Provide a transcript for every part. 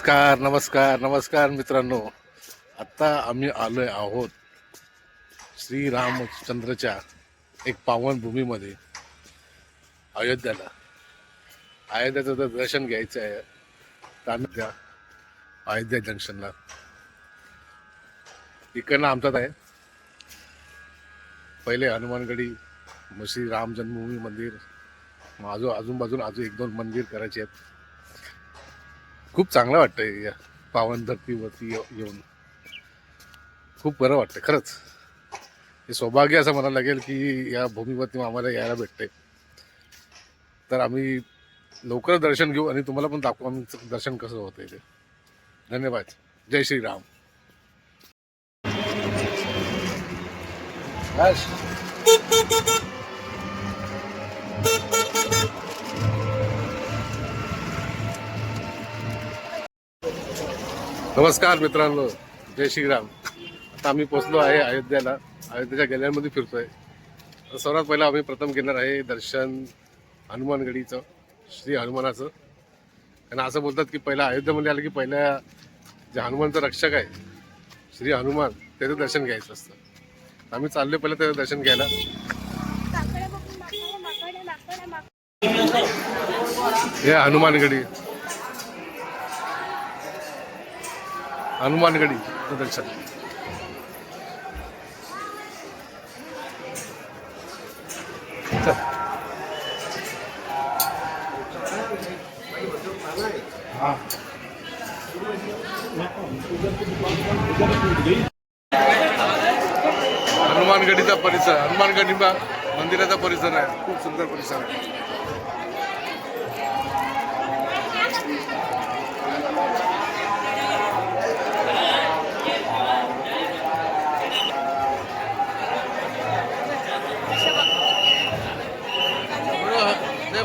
नमस्कार नमस्कार नमस्कार मित्रांनो, आता आम्ही आलोय आहोत श्री रामचंद्रच्या एक पावन भूमीमध्ये अयोध्याला. अयोध्याचं जर दर्शन घ्यायचं आहे तर आम्ही त्या अयोध्या जंक्शनला इकडनं आमचाच आहे. पहिले हनुमानगडी, मग श्री राम जन्मभूमी मंदिर, मग अजून एक दोन मंदिर करायचे आहेत. खूप चांगलं वाटतंय या पावन धरतीवरती येऊन. खूप बरं वाटतं खरंच. हे सौभाग्य असं म्हणायला लागेल की या भूमीवरती आम्हाला यायला भेटतंय. तर आम्ही लवकर दर्शन घेऊ आणि तुम्हाला पण दाखवू आम्ही दर्शन कसं होतंय ते. धन्यवाद. जय श्रीराम. नमस्कार मित्रांनो, जय श्रीराम. आता आम्ही पोचलो आहे अयोध्याला. अयोध्येच्या गल्ल्यांमध्ये फिरतोय. सर्वात पहिला आम्ही प्रथम घेणार आहे दर्शन हनुमानगडीचं, श्री हनुमानाचं. कारण असं बोलतात की पहिला अयोध्येमध्ये आलं की पहिल्या जे हनुमानचं रक्षक आहे श्री हनुमान, त्याचं दर्शन घ्यायचं असतं. आम्ही चाललो पहिलं त्याचं दर्शन घ्यायला. हे हनुमानगडी दर्शन. हनुमानगडीचा परिसर, हनुमानगडी मंदिराचा परिसर आहे. खूप सुंदर परिसर आहे.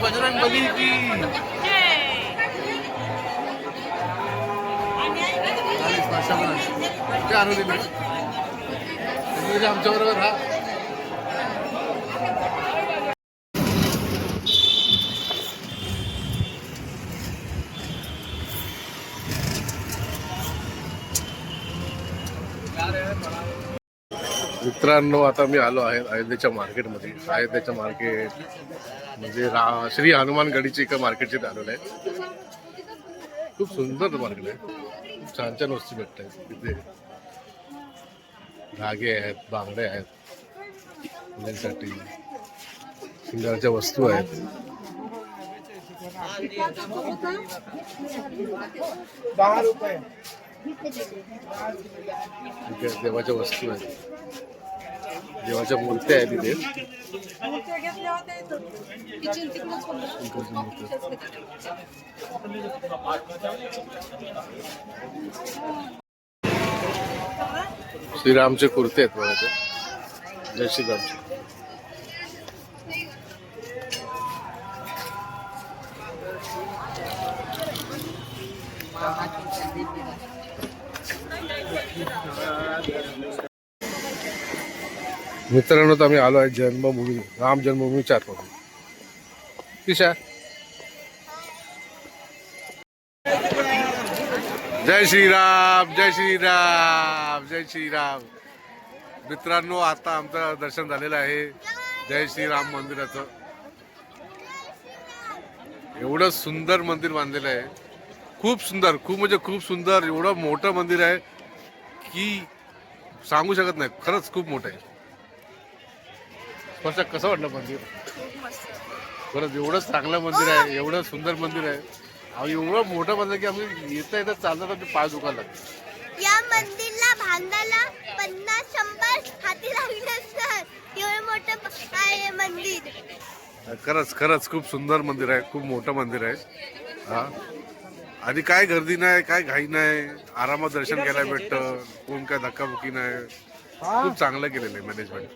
बजरंग बली की आमच्या बरोबर हा. मित्रांनो, आता मी आलो आहे अयोध्येच्या मार्केटमध्ये. अयोध्येच्या मार्केट म्हणजे श्री हनुमानगडीची एका मार्केटचे आलेलं आहे. खूप सुंदर मार्केट आहे. खूप छान छान वस्तू भेटत आहेत तिथे. धागे आहेत, बांगड्या आहेत, मुलांसाठी सिंगारच्या वस्तू आहेत. देवाच्या वस्तू आहेत, देवाच्या मूर्त्या आहेत तिथे. श्रीरामचे कुर्ते आहेत बघा ते. जय श्रीरामचे. मित्रांनो, तर आम्ही आलो आहे जन्मभूमी, राम जन्मभूमीच्या आतमध्ये. किशा जय श्रीराम, जय श्रीराम, जय श्रीराम. मित्रांनो, आता आमचं दर्शन झालेलं आहे जय श्रीराम मंदिराचं. एवढं सुंदर मंदिर बांधलेलं आहे. खूप सुंदर, खूप म्हणजे खूप सुंदर. एवढं मोठं मंदिर आहे की सांगू शकत नाही. खरंच खूप मोठं आहे. कसं वाटलं मंदिर? खरंच एवढं चांगलं मंदिर आहे, एवढं सुंदर मंदिर आहे. एवढं मोठं मंदिर की आम्ही येता चालणार तर पाय दुखायला लागले. या मंदिरला बांधायला 50-100 हाती लागले असतात. एवढं मोठं आहे मंदिर. खरंच खूप सुंदर मंदिर आहे, खूप मोठं मंदिर आहे. हा, आधी काय गर्दी नाही, काय घाई नाही, आरामात दर्शन घ्यायला भेटतं. कोण काय धक्काबुक्की नाही. खूप चांगलं केलेलं आहे मॅनेजमेंट.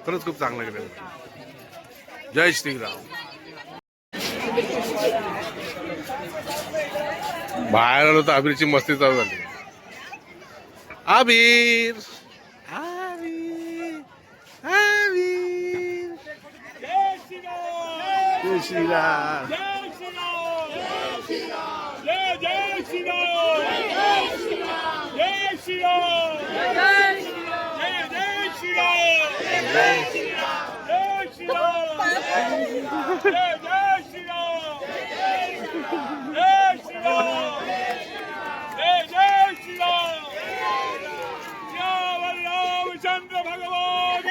खरंच खूप चांगलं केलेलं आहे. जय श्रीराम. बाहेर आलो तर अबीरची मस्ती चालू झाली. अबीर अबीर अबीर. जय श्रीराम. जय श्रीराम. श्रीराम जय जय श्रीराम जय श्रीराम जय श्रीराम जय जय श्रीराम जय श्रीराम जय जय श्रीराम जय रामचंद्र भगवान की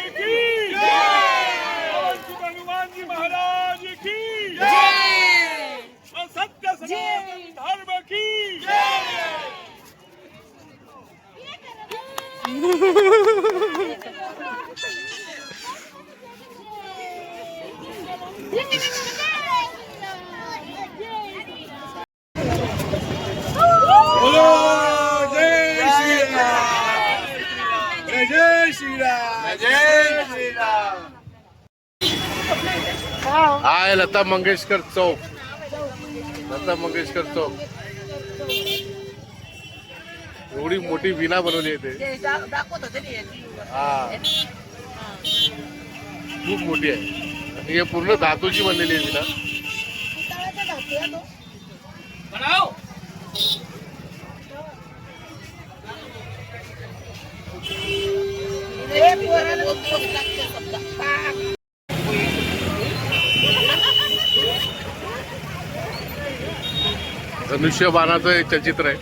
जय श्री हनुमान जी महाराज की जय सत्य सनातन धर्म की जय हाय लता मंगेशकर चौक. लता मंगेशकर चौक. एवढी मोठी विना बनवली आहे ते. हा खूप मोठी आहे आणि हे पूर्ण धातूची बनलेली आहे विना. धनुष्यबाणाचं एक चलचित्र आहे.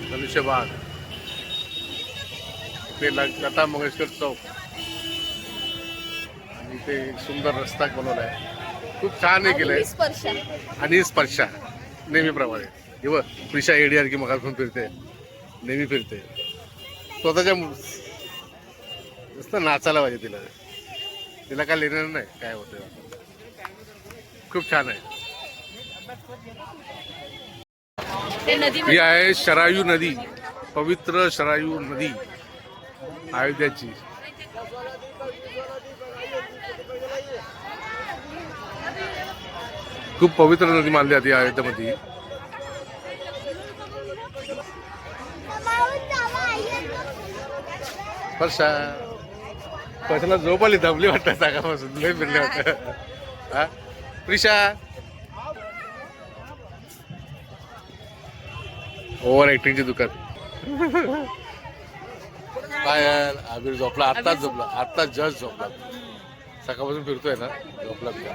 धनुष्यबाण ते लता मंगेशकर चौक आणि ते सुंदर रस्ता बनवला आहे. खूप छान हे केलंय. आणि स्पर्शा नेहमीप्रमाणे हे बघ प्रिशा एडीआर की मगासून फिरते नेहमी फिरते स्वतःच्या नुसतं नाचायला पाहिजे तिला. तिला काय लेणार नाही काय होतं. खूप छान आहे. ही आहे शरायू नदी. पवित्र शरायू नदी अयोध्याची. खूप पवित्र नदी मानली जाते अयोध्यामध्ये. स्पर्शा स्पर्शाला झोप आली दमली वाटतं सकाळपासून लय फिरले वाटतं. हा प्रिशा ओव्हर ऍक्टिंगची दुकान. काय यार आबिर झोपला आत्ताच झोपला. आत्ताच जस्ट झोपला. सकाळपासून फिरतोय ना झोपला तुला.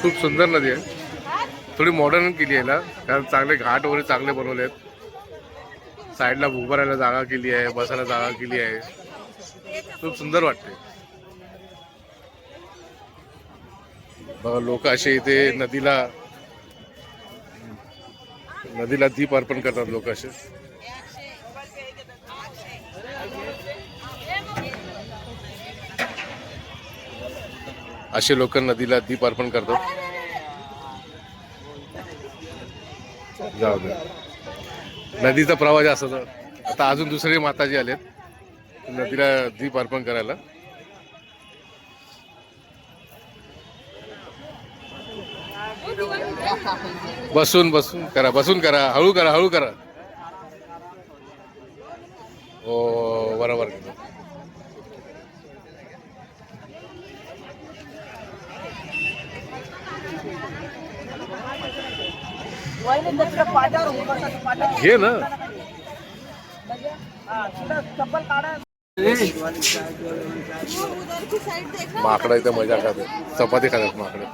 खूप सुंदर नदी आहे. थोडी मॉडर्न केली आहे ना कारण चांगले घाट वगैरे चांगले बनवले आहेत. साईडला उभं राहायला जागा केली आहे. बसायला जागा केली आहे. खूप सुंदर वाटते. बघा लोक असे इथे नदीला दीप अर्पण करतात. लोक असे लोक नदीला दीप अर्पण करतात. जाऊ दे नदीचा प्रवाह जास्त. आता अजून दुसरे माताजी आलेत नदीला दीप अर्पण करायला. बसून करा हळू करा. हो बरोबर. घे ना माकडा इथं मजा खातात. चपाती खातात माकडे.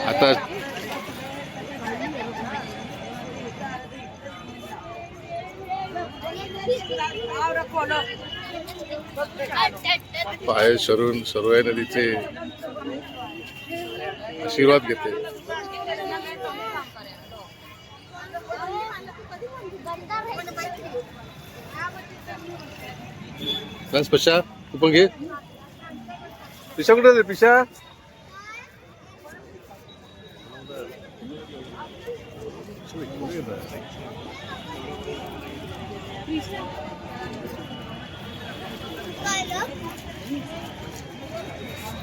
आता पाय शरून सरोया नदीचे आशीर्वाद घेते. बस पशा तू पण घे. पिशा कुठे पिशा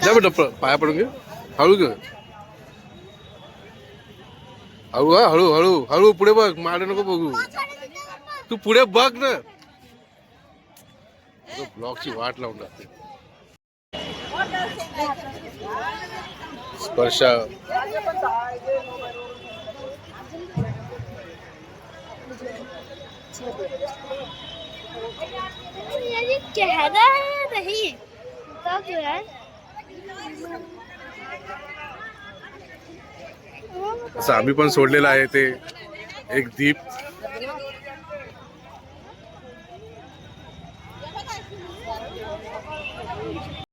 जा बेटा पाया पडून घे हळू घे हळू हा हळू हळू हळू पुढे बघ मागे नको बघू तू पुढे बघ ना ब्लॉकची वाट लावून टाकते स्पर्श ये चेहरा है नहीं कब जो है असं आम्ही पण सोडलेलं आहे ते एक दीप